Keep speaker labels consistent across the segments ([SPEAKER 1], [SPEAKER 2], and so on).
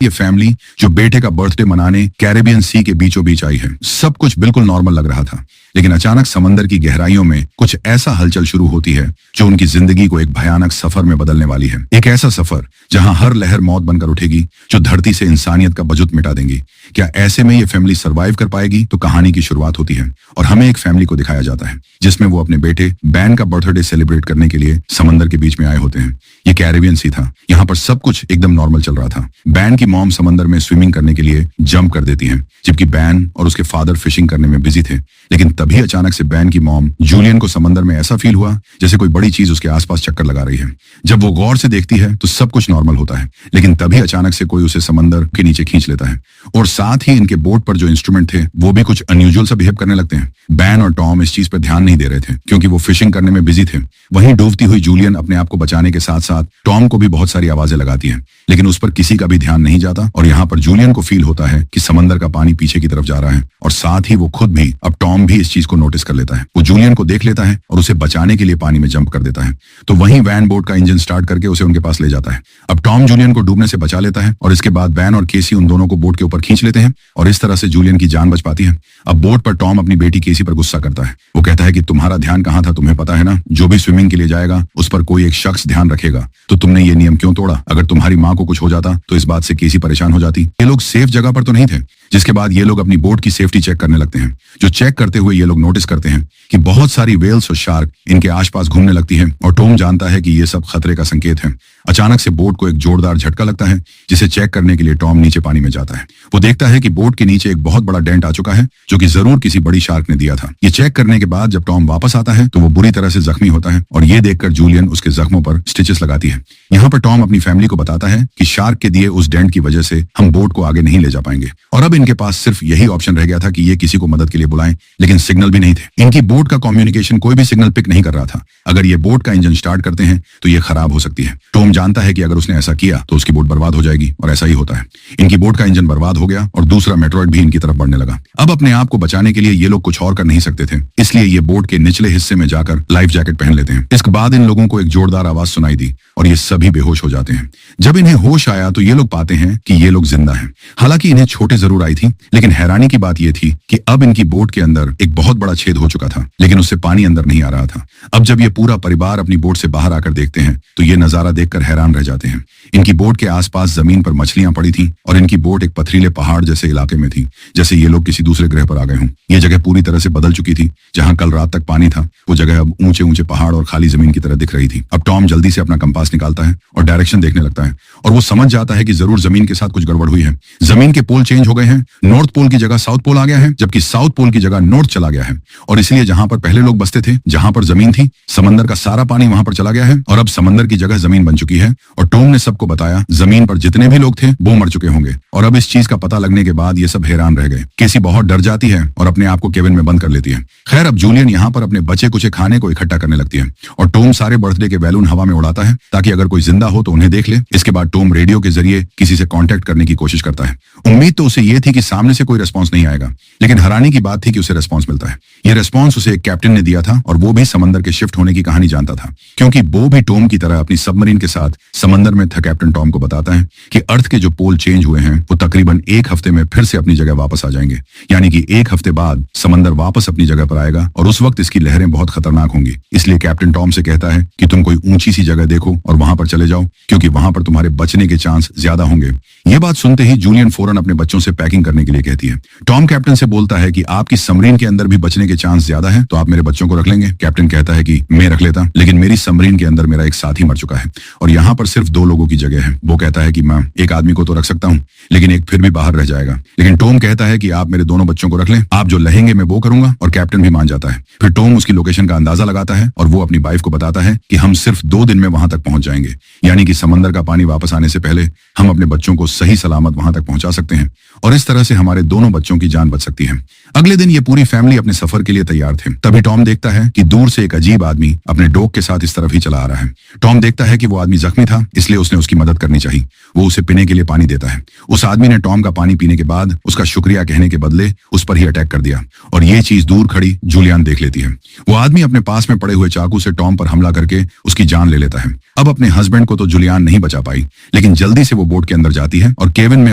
[SPEAKER 1] ये फैमिली जो बेटे का बर्थडे मनाने कैरेबियन सी के बीचों बीच आई है। सब कुछ बिल्कुल नॉर्मल लग रहा था, लेकिन अचानक समंदर की गहराइयों में कुछ ऐसा हलचल शुरू होती है जो उनकी जिंदगी को एक भयानक सफर में बदलने वाली है। एक ऐसा सफर जहां हर लहर मौत बनकर उठेगी, जो धरती से इंसानियत का वजूद मिटा देंगी। क्या ऐसे में ये फैमिली सरवाइव कर पाएगी? तो कहानी की शुरुआत होती है और हमें एक फैमिली को दिखाया जाता है जिसमें वो अपने बेटे बैन का बर्थडे सेलिब्रेट करने के लिए समंदर के बीच में आए होते हैं। ये कैरेबियन सी था, यहाँ पर सब कुछ एकदम नॉर्मल चल रहा था। बैन की मॉम समंदर में स्विमिंग करने के लिए जंप कर देती हैं, जबकि बैन और उसके फादर फिशिंग करने में बिजी थे। लेकिन तभी अचानक से बैन की मॉम जूलियन को समंदर में ऐसा फील हुआ जैसे कोई बड़ी चीज उसके आसपास चक्कर लगा रही है। जब वो गौर से देखती है तो सब कुछ नॉर्मल होता है, लेकिन तभी अचानक से कोई उसे समंदर के नीचे खींच लेता है और साथ ही इनके बोट पर जो इंस्ट्रूमेंट थे वो भी कुछ अनयूजुअल सा बिहेव करने लगते हैं। बैन और टॉम इस चीज पर ध्यान नहीं दे रहे थे क्योंकि वो फिशिंग करने में बिजी थे। वहीं डूबती हुई जूलियन अपने आप को बचाने के साथ साथ टॉम को भी बहुत सारी आवाजें लगाती है, लेकिन उस पर किसी का भी ध्यान नहीं जाता। और यहाँ पर जूलियन को फील होता है कि समंदर का पानी पीछे की तरफ जा रहा है और साथ ही वो खुद भी, अब टॉम भी इस चीज को नोटिस कर लेता है। वो जूलियन को देख लेता है और उसे बचाने के लिए पानी में जंप कर देता है। तो वहीं वैन बोट का इंजन स्टार्ट करके उसे उनके पास ले जाता है। अब टॉम जूलियन को डूबने से बचा लेता है और इसके बाद वैन और केसी उन दोनों को बोट के ऊपर खींच लेते हैं और इस तरह से जूलियन की जान बच पाती है। अब बोट पर टॉम अपनी बेटी केसी पर गुस्सा करता है। वो कहता है कि तुम्हारा ध्यान कहाँ था, तुम्हें पता है ना, जो भी स्विमिंग के लिए जाएगा उस पर कोई एक शख्स ध्यान रखेगा, तो तुमने ये नियम क्यों तोड़ा? अगर तुम्हारी माँ को कुछ हो जाता तो इस बात से केसी परेशान हो जाती। ये लोग सेफ जगह पर तो नहीं थे। जिसके बाद ये लोग अपनी बोट की सेफ्टी चेक करने लगते हैं। जो चेक करते हुए ये लोग नोटिस करते हैं कि बहुत सारी वेल्स और शार्क इनके आसपास घूमने लगती है और टॉम जानता है कि ये सब खतरे का संकेत है। अचानक से बोट को एक जोरदार झटका लगता है, जिसे चेक करने के लिए टॉम नीचे पानी में जाता है। वो देखता है कि बोट के नीचे एक बहुत बड़ा डेंट आ चुका है, जो कि जरूर किसी बड़ी शार्क ने दिया था। ये चेक करने के बाद जब टॉम वापस आता है तो वो बुरी तरह से जख्मी होता है और ये देखकर जूलियन उसके जख्मों पर स्टिचेस लगाती है। यहाँ पर टॉम अपनी फैमिली को बताता है कि शार्क के दिए उस डेंट की वजह से हम बोट को आगे नहीं ले जा पाएंगे और अब इनके पास सिर्फ यही ऑप्शन रह गया था कि ये किसी को मदद के लिए बुलाएं, लेकिन सिग्नल भी नहीं थे। इनकी बोट का कम्युनिकेशन कोई भी सिग्नल पिक नहीं कर रहा था। अगर ये बोट का इंजन स्टार्ट करते हैं तो ये खराब हो सकती है। टॉम जानता है कि अगर उसने ऐसा किया तो उसकी बोट बर्बाद हो जाएगी और ऐसा ही होता है। इनकी बोट का इंजन बर्बाद हो गया और दूसरा मेट्रोइड भी इनकी तरफ बढ़ने लगा। अब अपने आप को बचाने के लिए ये लोग कुछ और कर नहीं सकते थे, इसलिए ये बोट के निचले हिस्से में जाकर लाइफ जैकेट पहन लेते हैं। इसके बाद इन लोगों को एक जोरदार आवाज सुनाई दी और ये सभी बेहोश हो जाते हैं। जब इन्हें होश आया तो ये लोग पाते हैं कि ये लोग जिंदा हैं। हालांकि इन्हें चोटें जरूर आई थी, लेकिन हैरानी की बात यह थी कि अब इनकी बोट के अंदर एक बहुत बड़ा छेद हो चुका था, लेकिन उससे पानी अंदर नहीं आ रहा था। अब जब ये पूरा परिवार अपनी बोट से बाहर आकर देखते हैं तो ये नजारा देखकर हैरान रह जाते हैं। इनकी बोट के आसपास जमीन पर मछलियां पड़ी थीं और इनकी बोट एक पथरीले पहाड़ जैसे इलाके में थी, जैसे ये लोग किसी दूसरे ग्रह पर आ गए हों। ये जगह पूरी तरह से बदल चुकी थी। जहां कल रात तक पानी था वो जगह अब ऊंचे ऊंचे पहाड़ और खाली जमीन की तरह दिख रही थी। अब टॉम जल्दी से अपना कंपास निकालता है और डायरेक्शन देखने लगता है और वो समझ जाता है कि जरूर जमीन के साथ कुछ गड़बड़ हुई है। जमीन के पोल चेंज हो गए हैं। नॉर्थ पोल की जगह साउथ पोल आ गया है, जबकि साउथ पोल की जगह नॉर्थ चला गया है और इसलिए जहां पर पहले लोग बसते थे, जहां पर जमीन थी, समंदर का सारा पानी वहां पर चला गया है और अब समंदर की जगह जमीन बन चुकी है। और टॉम ने सबको बताया जमीन पर जितने भी लोग थे वो मर चुके होंगे। और अब इस चीज का पता लगने के बाद ये सब हैरान रह गए। केसी बहुत डर जाती है और अपने आप को केबिन में बंद कर लेती है। खैर, अब जूलियन यहाँ पर अपने बचे कुचे खाने को इकट्ठा करने लगती है और टॉम सारे बर्थडे के बैलून हवा में उड़ाता है ताकि अगर कोई जिंदा हो तो उन्हें देख ले। इसके बाद टॉम रेडियो के जरिए किसी से कांटेक्ट करने की कोशिश करता है। उम्मीद तो उसे ये थी कि सामने से कोई रिस्पॉन्स नहीं आएगा, लेकिन हैरानी की बात थी कि उसे रिस्पॉन्स मिलता है। यह रिस्पॉन्स उसे एक कैप्टन ने दिया था और वो भी समंदर के शिफ्ट होने की कहानी जानता था, क्योंकि वो भी टॉम की तरह अपनी सबमरीन के साथ समंदर में था। कैप्टन टॉम को बताता है कि अर्थ के जो पोल चेंज हुए हैं वो तकरीबन 1 हफ्ते में फिर से अपनी जगह वापस आ जाएंगे, यानी कि 1 हफ्ते बाद समंदर वापस अपनी जगह पर आएगा और उस वक्त इसकी लहरें बहुत खतरनाक होंगी। इसलिए कैप्टन टॉम से कहता है कि तुम कोई ऊंची सी जगह देखो और वहां पर चले जाओ, क्योंकि वहां पर तुम्हारे बचने के चांस ज्यादा होंगे। ये बात सुनते ही जूलियन फौरन अपने बच्चों से पैकिंग करने के लिए कहती है। टॉम कैप्टन से बोलता है कि आपकी सबमरीन के अंदर भी बचने के चांस ज्यादा है, तो आप मेरे बच्चों को रख लेंगे? कैप्टन कहता है कि मैं रख लेता, लेकिन मेरी सबमरीन के अंदर मेरा एक साथी मर चुका है और यहाँ पर सिर्फ 2 लोगों की जगह है। वो कहता है कि मैं एक आदमी को तो रख सकता हूँ, लेकिन एक फिर भी बाहर रह जाएगा। लेकिन टॉम कहता है कि आप मेरे दोनों बच्चों को रख लें, आप जो लहेंगे मैं वो करूंगा। और कैप्टन भी मान जाता है। फिर टॉम उसकी लोकेशन का अंदाजा लगाता है और वो अपनी वाइफ को बताता है कि हम सिर्फ 2 दिन में वहां तक पहुंच जाएंगे, यानी कि समंदर का पानी वापस आने से पहले हम अपने बच्चों को सही सलामत वहां तक पहुंचा सकते हैं और इस तरह से हमारे दोनों बच्चों की जान बच सकती है। अगले दिन ये पूरी फैमिली अपने सफर के लिए तैयार थे। तभी टॉम देखता है कि दूर से एक अजीब आदमी अपने डॉग के साथ इस तरफ ही चला आ रहा है। टॉम देखता है कि वो आदमी जख्मी था, इसलिए उसने उसकी उसकी मदद करनी चाहिए। वो उसे पीने के लिए पानी देता है। उस आदमी ने टॉम का पानी पीने के बाद उसका शुक्रिया कहने के बदले उस पर ही अटैक कर दिया और ये चीज दूर खड़ी जूलियन देख लेती है। वो आदमी अपने पास में पड़े हुए चाकू से टॉम पर हमला करके उसकी जान ले लेता है। अब अपने हस्बैंड को तो जूलियन नहीं बचा पाई, लेकिन जल्दी से वो बोट के अंदर जाती है और केविन में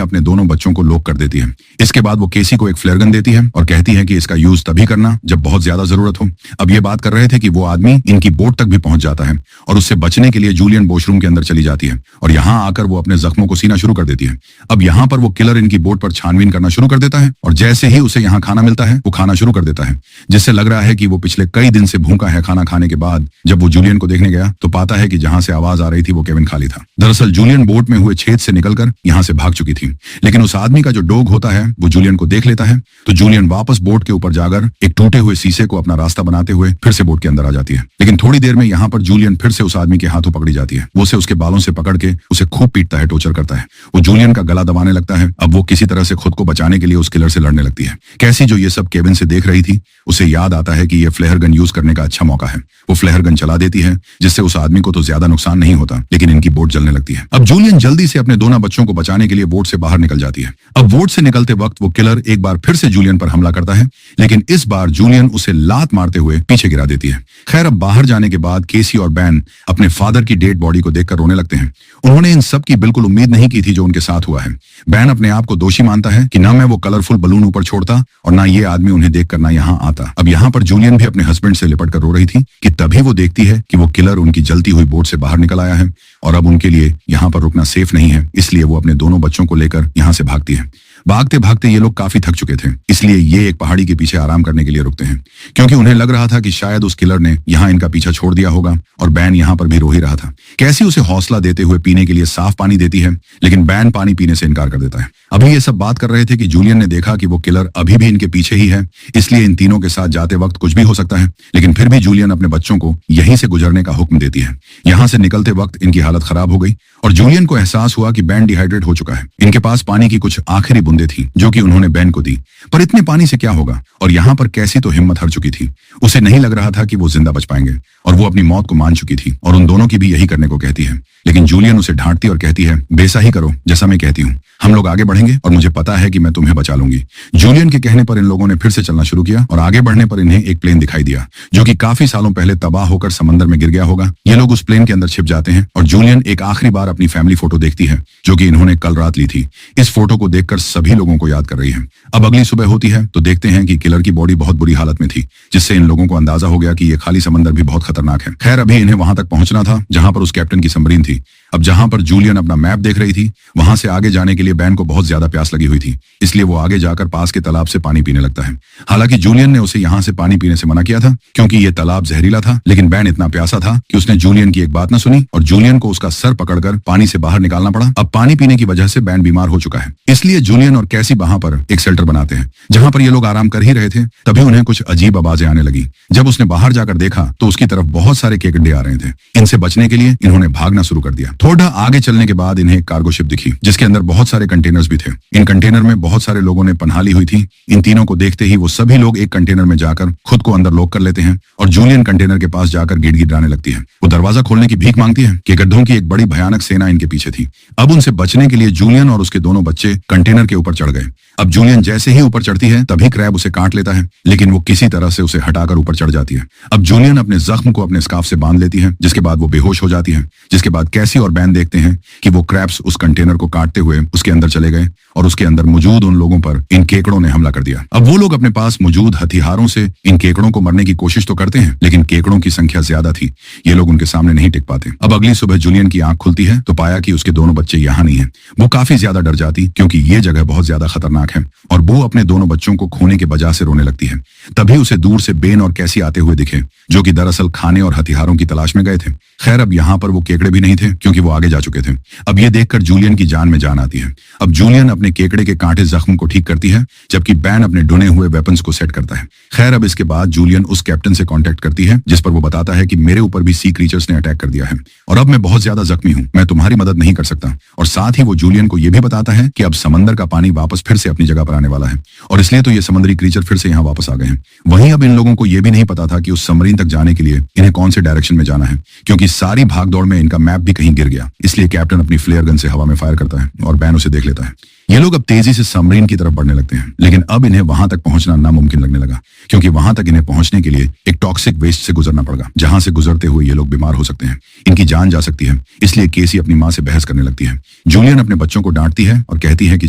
[SPEAKER 1] अपने दोनों बच्चों को लॉक कर देती है। इसके बाद वो केसी को एक फ्लेयर गन देती है और कहती है कि इसका यूज तभी करना जब बहुत ज्यादा जरूरत हो। अब ये बात कर रहे थे कि वो आदमी इनकी बोट तक भी पहुंच जाता है और उससे बचने के लिए जूलियन वॉशरूम के अंदर चली जाती है और यहाँ आकर वो अपने जख्मों को सीना शुरू कर देती है। अब यहाँ पर वो किलर इनकी बोट पर छानबीन करना शुरू कर देता है और जैसे ही उसे यहाँ खाना मिलता है वो खाना शुरू कर देता है, जिससे लग रहा है कि वो पिछले कई दिन से भूखा है। खाना खाने के बाद जब वो जूलियन को देखने गया तो पाता है कि जहां से आवाज आ रही थी वो केविन खाली था। दरअसल जूलियन बोट में हुए छेद से निकलकर यहाँ से भाग चुकी थी, लेकिन उस आदमी का जो डॉग होता है वो जूलियन को देख लेता है तो जूलियन वापस बोट के ऊपर जाकर एक टूटे हुए शीशे को अपना रास्ता बनाते हुए फिर से बोट के अंदर आ जाती है। लेकिन थोड़ी देर में यहाँ पर जूलियन फिर से उस आदमी के हाथों पकड़ी जाती है। वो उसे उसके बालों से पकड़ के उसे खूब पीटता है, टॉर्चर करता है। वो जूलियन का गला दबाने लगता है। अब वो किसी तरह से खुद को बचाने के लिए उस किलर से लड़ने लगती है। कैसी जो ये सब केविन से देख रही थी उसे याद आता है कि ये फ्लेयर गन यूज करने का अच्छा मौका है। वो फ्लेयर गन चला देती है जिससे उस आदमी को तो ज्यादा नुकसान नहीं होता, लेकिन इनकी बोट जलने लगती है। अब जूलियन जल्दी से अपने दोनों बच्चों को बचाने के लिए बोट से बाहर निकल जाती है। अब बोट से निकलते वक्त वो किलर एक बार फिर से जूलियन पर हमला करता है, लेकिन इस बार जूलियन उसे लात मारते हुए पीछे गिरा देती है। खैर, अब बाहर जाने के बाद केसी और बैन अपने फादर की डेड बॉडी को देखकर रोने लगते हैं। उन्होंने इन सब की बिल्कुल उम्मीद नहीं की थी जो उनके साथ हुआ है। बैन अपने आप को दोषी मानता है कि न मैं वो कलरफुल बलून ऊपर छोड़ता और ना ये आदमी उन्हें देखकर ना यहाँ आता। अब यहाँ पर जूलियन भी अपने हस्बैंड से लिपट कर रो रही थी कि तभी वो देखती है कि वो किलर उनकी जलती हुई बोट से बाहर निकल आया है और अब उनके लिए यहाँ पर रुकना सेफ नहीं है। इसलिए वो अपने दोनों बच्चों को लेकर यहाँ से भागती है। भागते भागते ये लोग काफी थक चुके थे, इसलिए ये एक पहाड़ी के पीछे आराम करने के लिए रुकते हैं, क्योंकि उन्हें लग रहा था कि शायद उस किलर ने यहाँ इनका पीछा छोड़ दिया होगा और बैन यहाँ पर भी रो ही रहा था। कैसी उसे हौसला देते हुए पीने के लिए साफ पानी देती है, लेकिन बैन पानी पीने से इनकार कर देता है। अभी ये सब बात कर रहे थे कि जूलियन ने देखा कि वो किलर अभी भी इनके पीछे ही है, इसलिए इन तीनों के साथ जाते वक्त कुछ भी हो सकता है, लेकिन फिर भी जूलियन अपने बच्चों को यहीं से गुजरने का हुक्म देती है। यहाँ से निकलते वक्त इनकी हालत खराब हो गई और जूलियन को एहसास हुआ कि बैन डिहाइड्रेट हो चुका है। इनके पास पानी की कुछ आखिरी बूंदें थी जो कि उन्होंने बैन को दी, पर इतने पानी से क्या होगा। और यहाँ पर कैसी तो हिम्मत हार चुकी थी, उसे नहीं लग रहा था कि वो जिंदा बच पाएंगे और वो अपनी मौत को मान चुकी थी और उन दोनों की भी यही करने को कहती है। लेकिन जूलियन उसे डांटती और कहती है, बेसा ही करो जैसा मैं कहती हूँ, हम लोग आगे बढ़ेंगे और मुझे पता है कि मैं तुम्हें बचा लूंगी। जूलियन के कहने पर इन लोगों ने फिर से चलना शुरू किया और आगे बढ़ने पर इन्हें एक प्लेन दिखाई दिया जो कि काफी सालों पहले तबाह होकर समंदर में गिर गया होगा। ये लोग उस प्लेन के अंदर छिप जाते हैं और जूलियन एक आखिरी बार अपनी फैमिली फोटो देखती है जो कि इन्होंने कल रात ली थी। इस फोटो को देखकर सभी लोगों को याद कर रही है। अब अगली सुबह होती है तो देखते हैं कि किलर की बॉडी बहुत बुरी हालत में थी, जिससे इन लोगों को अंदाजा हो गया कि ये खाली समंदर भी बहुत खतरनाक है। खैर, अभी इन्हें वहां तक पहुंचना था जहां पर उस कैप्टन की सबमरीन थी। अब जहां पर जूलियन अपना मैप देख रही थी वहां से आगे जाने के लिए बैन को बहुत ज्यादा प्यास लगी हुई थी, इसलिए वो आगे जाकर पास के तालाब से पानी पीने लगता है। हालांकि जूलियन ने उसे यहाँ से पानी पीने से मना किया था क्योंकि ये तालाब जहरीला था, लेकिन बैन इतना प्यासा था कि उसने जूलियन की एक बात न सुनी और जूलियन को उसका सर पकड़कर पानी से बाहर निकालना पड़ा। अब पानी पीने की वजह से बैन बीमार हो चुका है, इसलिए जूलियन और कैसी वहां पर एक शेल्टर बनाते हैं। जहां पर ये लोग आराम कर ही रहे थे तभी उन्हें कुछ अजीब आवाजें आने लगी। जब उसने बाहर जाकर देखा तो उसकी तरफ बहुत सारे केकड़े आ रहे थे। इनसे बचने के लिए इन्होंने भागना शुरू कर दिया। थोड़ा आगे चलने के बाद इन्हें एक कार्गो शिप दिखी जिसके अंदर बहुत सारे कंटेनर्स भी थे। इन कंटेनर में बहुत सारे लोगों ने पनाह ली हुई थी। इन तीनों को देखते ही वो सभी लोग एक कंटेनर में जाकर खुद को अंदर लॉक कर लेते हैं और जूलियन कंटेनर के पास जाकर गिड़गिड़ाने लगती है। वो दरवाजा खोलने की भीख मांगती है कि गड्ढों की एक बड़ी भयानक सेना इनके पीछे थी। अब उनसे बचने के लिए जूलियन और उसके दोनों बच्चे कंटेनर के ऊपर चढ़ गए। अब जूलियन जैसे ही ऊपर चढ़ती है तभी क्रैब उसे काट लेता है, लेकिन वो किसी तरह से उसे हटाकर ऊपर चढ़ जाती है। अब जूलियन अपने जख्म को अपने स्कार्फ से बांध लेती है, जिसके बाद वो बेहोश हो जाती है। जिसके बाद कैसी और बैन देखते हैं कि वो क्रैब्स उस कंटेनर को काटते हुए उसके अंदर चले गए और उसके अंदर मौजूद उन लोगों पर इन केकड़ों ने हमला कर दिया। अब वो लोग अपने पास मौजूद हथियारों से इन केकड़ों को मरने की कोशिश तो करते हैं, लेकिन केकड़ों की संख्या ज्यादा थी, ये लोग उनके सामने नहीं टिक पाते। अब अगली सुबह जूलियन की आंख खुलती है तो पाया कि उसके दोनों बच्चे यहाँ नहीं है। वो काफी ज्यादा डर जाती क्योंकि ये जगह बहुत ज्यादा खतरनाक है और वो अपने दोनों बच्चों को खोने के वजह से रोने लगती है। तभी उसे दूर से बेन और कैसी आते हुए दिखे जो कि दरअसल खाने और हथियारों की तलाश में गए थे। खैर, अब यहाँ पर वो केकड़े भी नहीं थे क्योंकि वो आगे जा चुके थे। अब ये देखकर जूलियन की जान में जान आती है। अब जूलियन अपने केकड़े के कांटे जख्म को ठीक करती है जबकि बैन अपने ढुने हुए वेपन्स को सेट करता है। खैर, अब इसके बाद जूलियन उस कैप्टन से कांटेक्ट करती है जिस पर वो बताता है कि मेरे ऊपर भी सी क्रीचर्स ने अटैक कर दिया है और अब मैं बहुत ज्यादा जख्मी हूँ, मैं तुम्हारी मदद नहीं कर सकता। और साथ ही वो जूलियन को यह भी बताता है कि अब समंदर का पानी वापस फिर से अपनी जगह पर आने वाला है और इसलिए तो ये समुद्री क्रीचर फिर से यहाँ वापस आ गए हैं। वहीं अब इन लोगों को यह भी नहीं पता था कि उस सबमरीन तक जाने के लिए इन्हें कौन से डायरेक्शन में जाना है, क्योंकि सारी भागदौड़ में इनका मैप भी कहीं गिर गिर गया। इसलिए कैप्टन अपनी फ्लेयर गन से हवा में फायर करता है और बैन उसे देख लेता है। ये लोग अब तेजी से सबमरीन की तरफ बढ़ने लगते हैं, लेकिन अब इन्हें वहां तक पहुंचना नामुमकिन लगने लगा, क्योंकि वहां तक इन्हें पहुंचने के लिए एक टॉक्सिक वेस्ट से गुजरना पड़ेगा, जहां से गुजरते हुए ये लोग बीमार हो सकते हैं, इनकी जान जा सकती है। इसलिए केसी अपनी माँ से बहस करने लगती है। जूलियन अपने बच्चों को डांटती है और कहती है कि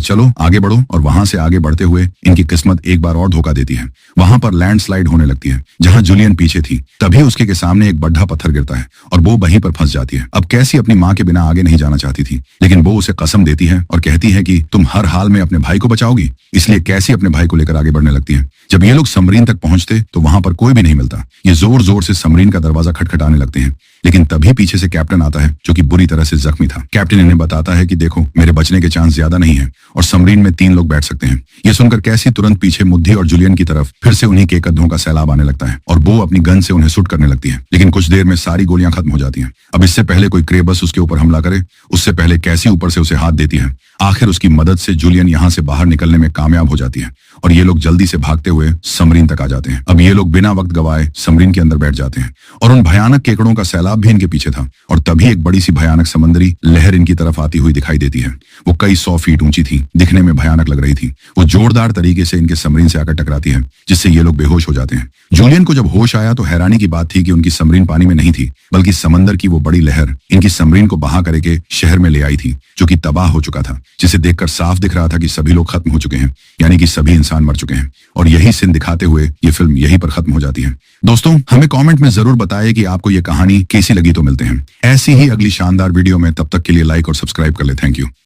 [SPEAKER 1] चलो आगे बढ़ो, और वहां से आगे बढ़ते हुए इनकी किस्मत एक बार और धोखा देती है। वहां पर लैंडस्लाइड होने लगती है जहां जूलियन पीछे थी। तभी उसके सामने एक बड़ा पत्थर गिरता है और वो वहीं पर फंस जाती है। अब कैसी अपनी माँ के बिना आगे नहीं जाना चाहती थी, लेकिन वो उसे कसम देती है और कहती है कि तुम हर हाल में अपने भाई को बचाओगी। इसलिए कैसी अपने भाई को लेकर आगे बढ़ने लगती है। जब ये लोग सबमरीन तक पहुंचते तो वहां पर कोई भी नहीं मिलता। ये जोर जोर से सबमरीन का दरवाजा खटखटाने लगते हैं, लेकिन तभी पीछे से कैप्टन आता है, जो कि बुरी तरह से जख्मी था। कैप्टन इन्हें बताता है कि देखो, मेरे बचने के चांस ज्यादा नहीं है और सबमरीन में 3 लोग बैठ सकते हैं। ये सुनकर कैसी तुरंत पीछे मुद्दी और जूलियन की तरफ फिर से उन्हीं के कदमों का सैलाब आने लगता है और वो अपनी गन से उन्हें शूट करने लगती है, लेकिन कुछ देर में सारी गोलियां खत्म हो जाती हैं। अब इससे पहले कोई क्रेबस उसके ऊपर हमला करे, उससे पहले कैसी ऊपर से उसे हाथ देती है। आखिर उसकी मदद से जूलियन यहाँ से बाहर निकलने में कामयाब हो जाती है और ये लोग जल्दी से भागते हुए सबमरीन तक आ जाते हैं। अब ये लोग बिना वक्त गवाए सबमरीन के अंदर बैठ जाते हैं और उन भयानक केकड़ों का सैलाब भी इनके पीछे था। और तभी एक बड़ी सी भयानक समंदरी लहर इनकी तरफ आती हुई दिखाई देती है। वो कई 100 फीट ऊंची थी, दिखने में भयानक लग रही थी। वो जोरदार तरीके से इनके सबमरीन से आकर टकराती है, जिससे ये लोग बेहोश हो जाते हैं। जूलियन को जब होश आया तो हैरानी की बात थी कि उनकी सबमरीन पानी में नहीं थी, बल्कि समंदर की वो बड़ी लहर इनकी सबमरीन को बहा करके शहर में ले आई थी, जो कि तबाह हो चुका था, जिसे देखकर साफ दिख रहा था कि सभी लोग खत्म हो चुके हैं, यानी कि सभी इंसान मर चुके हैं। और यही सीन दिखाते हुए ये फिल्म यहीं पर खत्म हो जाती है। दोस्तों, हमें कमेंट में जरूर बताएं कि आपको ये कहानी कैसी लगी। तो मिलते हैं ऐसी ही अगली शानदार वीडियो में, तब तक के लिए लाइक और सब्सक्राइब कर ले। Thank you.